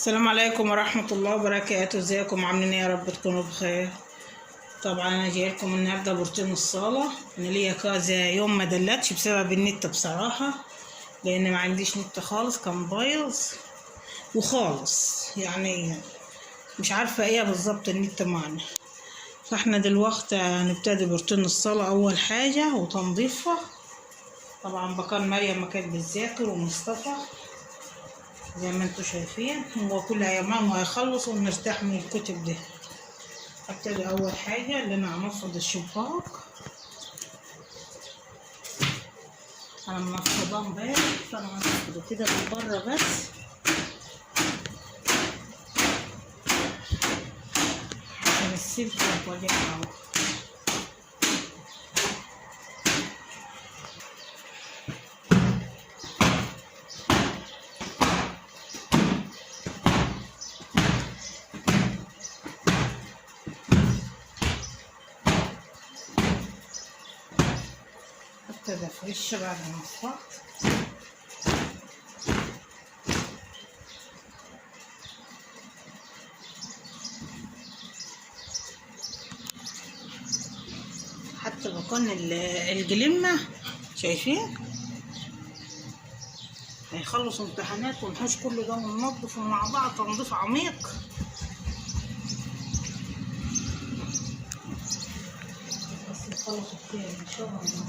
السلام عليكم ورحمة الله وبركاته. ازيكم عاملين ايه؟ يا رب تكونوا بخير. طبعا انا جاي لكم النهارده بروتين الصالة. انا ليا كذا يوم ما دلتش بسبب النت بصراحة، لان ما عنديش نت خالص، كان بايظ وخالص يعني مش عارفة ايه بالظبط النت معنا. فاحنا دلوقتي هنبتدي بروتين الصالة اول حاجة وتنظيفها. طبعا بكان مريم ما كانت بتذاكر ومصطفى زي ما انتوا شايفين، هو كل يومين وهيخلصوا ونرتاح من الكتب دي. ابتدي اول حاجه اللي انا هنفض الشباك. انا منفضاه امبارح فانا هنفضه كده من بره بس عشان السلك والوجع. ابتدي افرش بعد ما نفضت. حتى بكون الجلمة شايفين هيخلصوا امتحانات ونحوش كل ده وننضفه مع بعض تنظيف عميق. بس نخلص كتير ان شاء الله.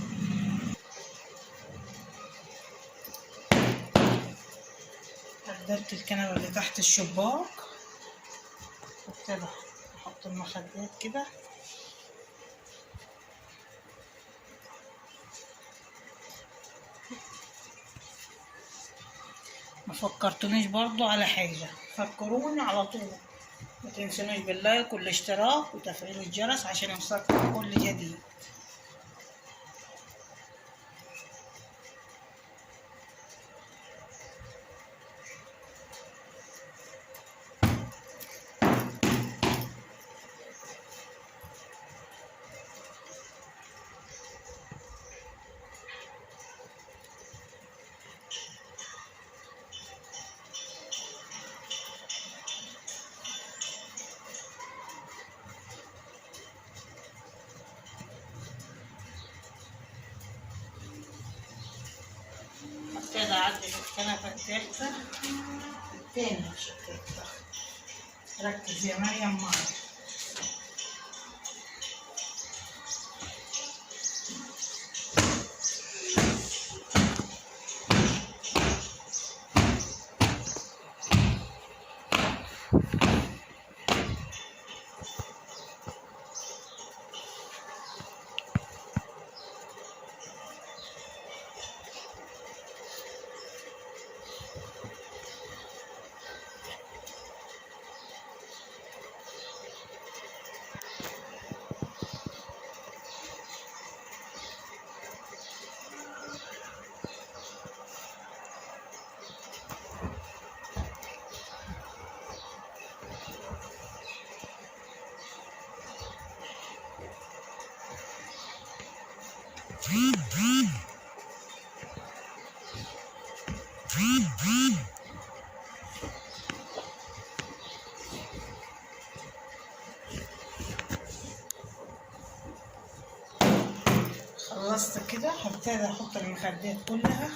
عدلت الكنبة اللي تحت الشباك، ابتدي احط المخدات كده. ما فكرتونيش برضو على حاجة، فكروني على طول. ما تنسونيش باللايك والاشتراك وتفعيل الجرس عشان يوصلكم كل جديد. ابتدي اعدل الكنبة التالتة التاني مش التالتة. ركز يا مريم معايا. خلصت كده هبتدي احط المخدات كلها.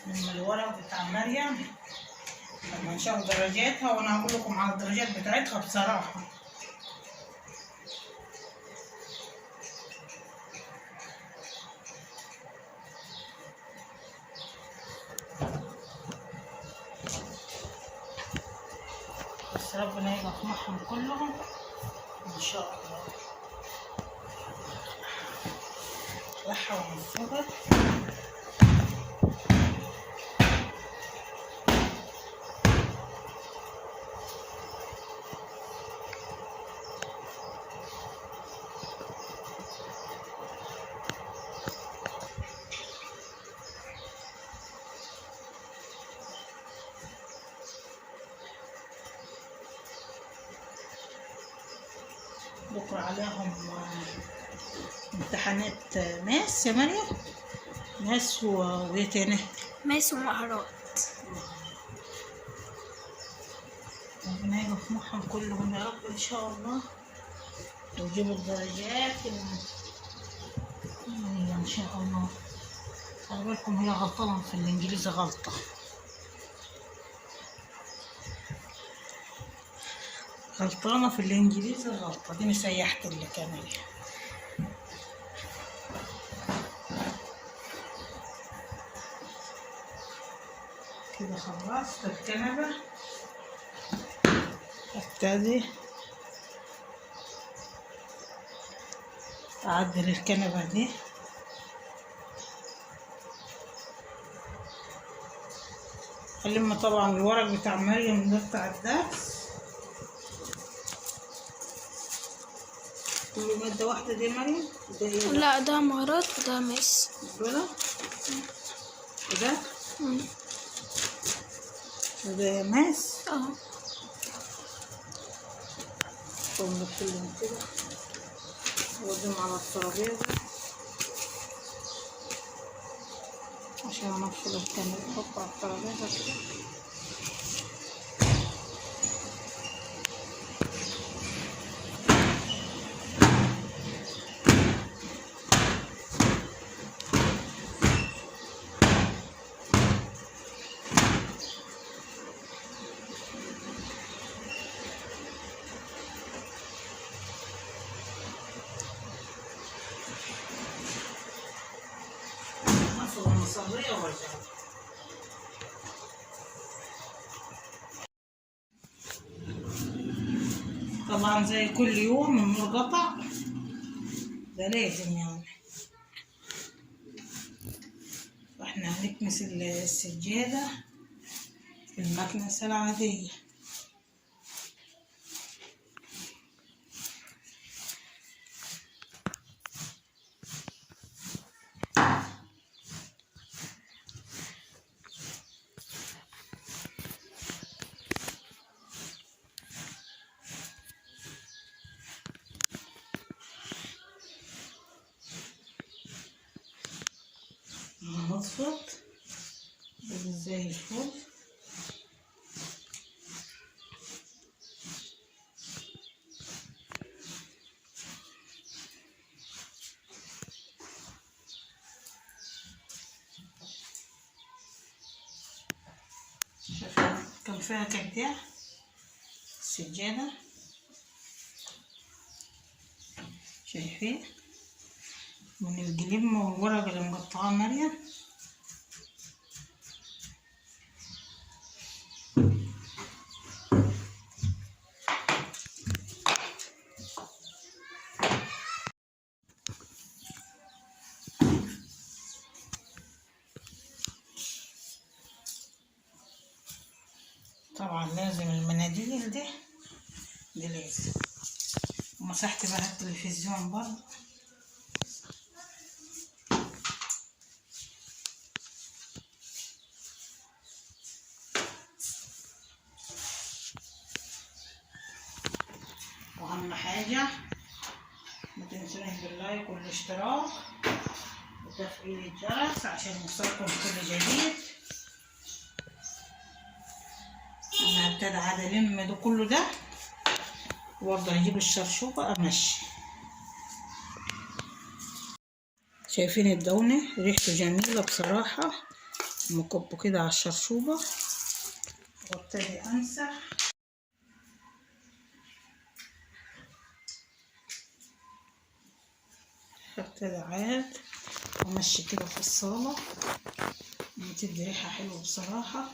من الورق بتاع مريم لما نشوف درجاتها، وانا هقول لكم على الدرجات بتاعتها بصراحه. بس ربنا يرحمهم كلهم ان شاء الله. لحة ونفضت. بكرة عليهم امتحانات ماس يا مريم. ماس وايه تاني؟ ماس ومهارات. ربنا يجمعهم كلهم يا رب ان شاء الله، ويجيبوا الدرجات هي ان شاء الله. خلي بالكم هي غلطانة في الانجليزي غلطة، غلطانة في الانجليزي غلطة، دي مسيحت اللي كمان. كده خلصت الكنبة، ابتدي اعدل الكنبة دي. ألم طبعا الورق بتاع مريم ده بتاع الدرس، كل مادة واحدة دي مريم. ده ايه؟ لا ده مهارات وده ماس. دول وده ماس. كلهم كده واديهم على الترابيزة عشان انفض الكاميرا، احط على الترابيزة كده. انفض المصلية وارجع. طبعا زي كل يوم النور قطع، ده لازم يعني. واحنا هنكنس السجادة بالمكنسة العادية. هنطفط زي الفل. شايفين كان فيها كداع السجادة، شايفين من الجليم والورق اللي مقطعاه مريم. طبعا لازم المناديل دي لازم. ومسحت بقى التلفزيون برضه. واهم حاجة ما تنسونيش باللايك والاشتراك وتفعيل الجرس عشان يوصلكم كل جديد. انا ابتدى عاد الم ده كله ده وافضل اجيب الشرشوبة امشي. شايفين الدونة ريحته جميلة بصراحة، مكبه كده على الشرشوبة وابتدي امسح. ابتدي عاد وامشي كده في الصالة، بتدي ريحة حلوة بصراحة.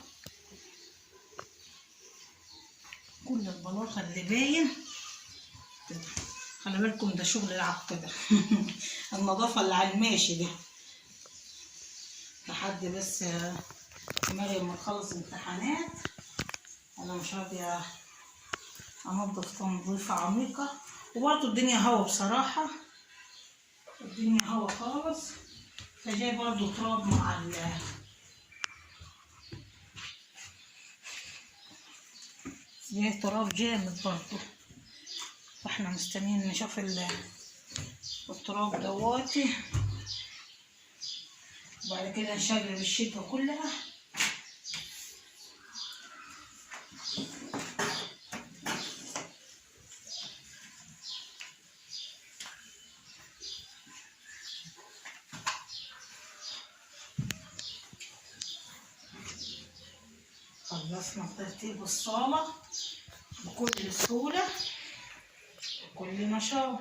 كل البلاطة اللي باين كده، خلي بالكم ده شغل العب كده. النظافة اللي على الماشي دي لحد بس مريم ما تخلص امتحانات. انا مش راضية انضف تنظيفة عميقة، وبرضه الدنيا هوا بصراحة، الدنيا هوا خالص، فجاي برضه تراب مع جاي تراب جامد برضه، واحنا مستنيين نشوف التراب دواتي، وبعد كده نشغل الشبكة كلها. خلصنا ترتيب الصالة بكل سهولة بكل نشاط.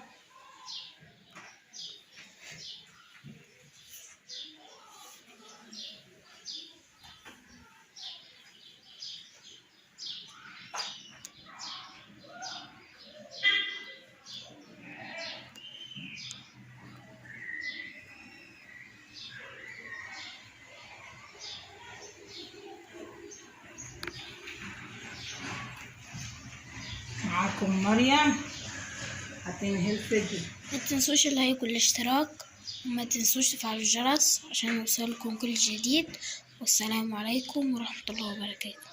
معاكم مريم هتنهي الفيديو. ما تنسوش اللايك والاشتراك، وما تنسوش تفعلوا الجرس عشان يوصلكم كل جديد. والسلام عليكم ورحمة الله وبركاته.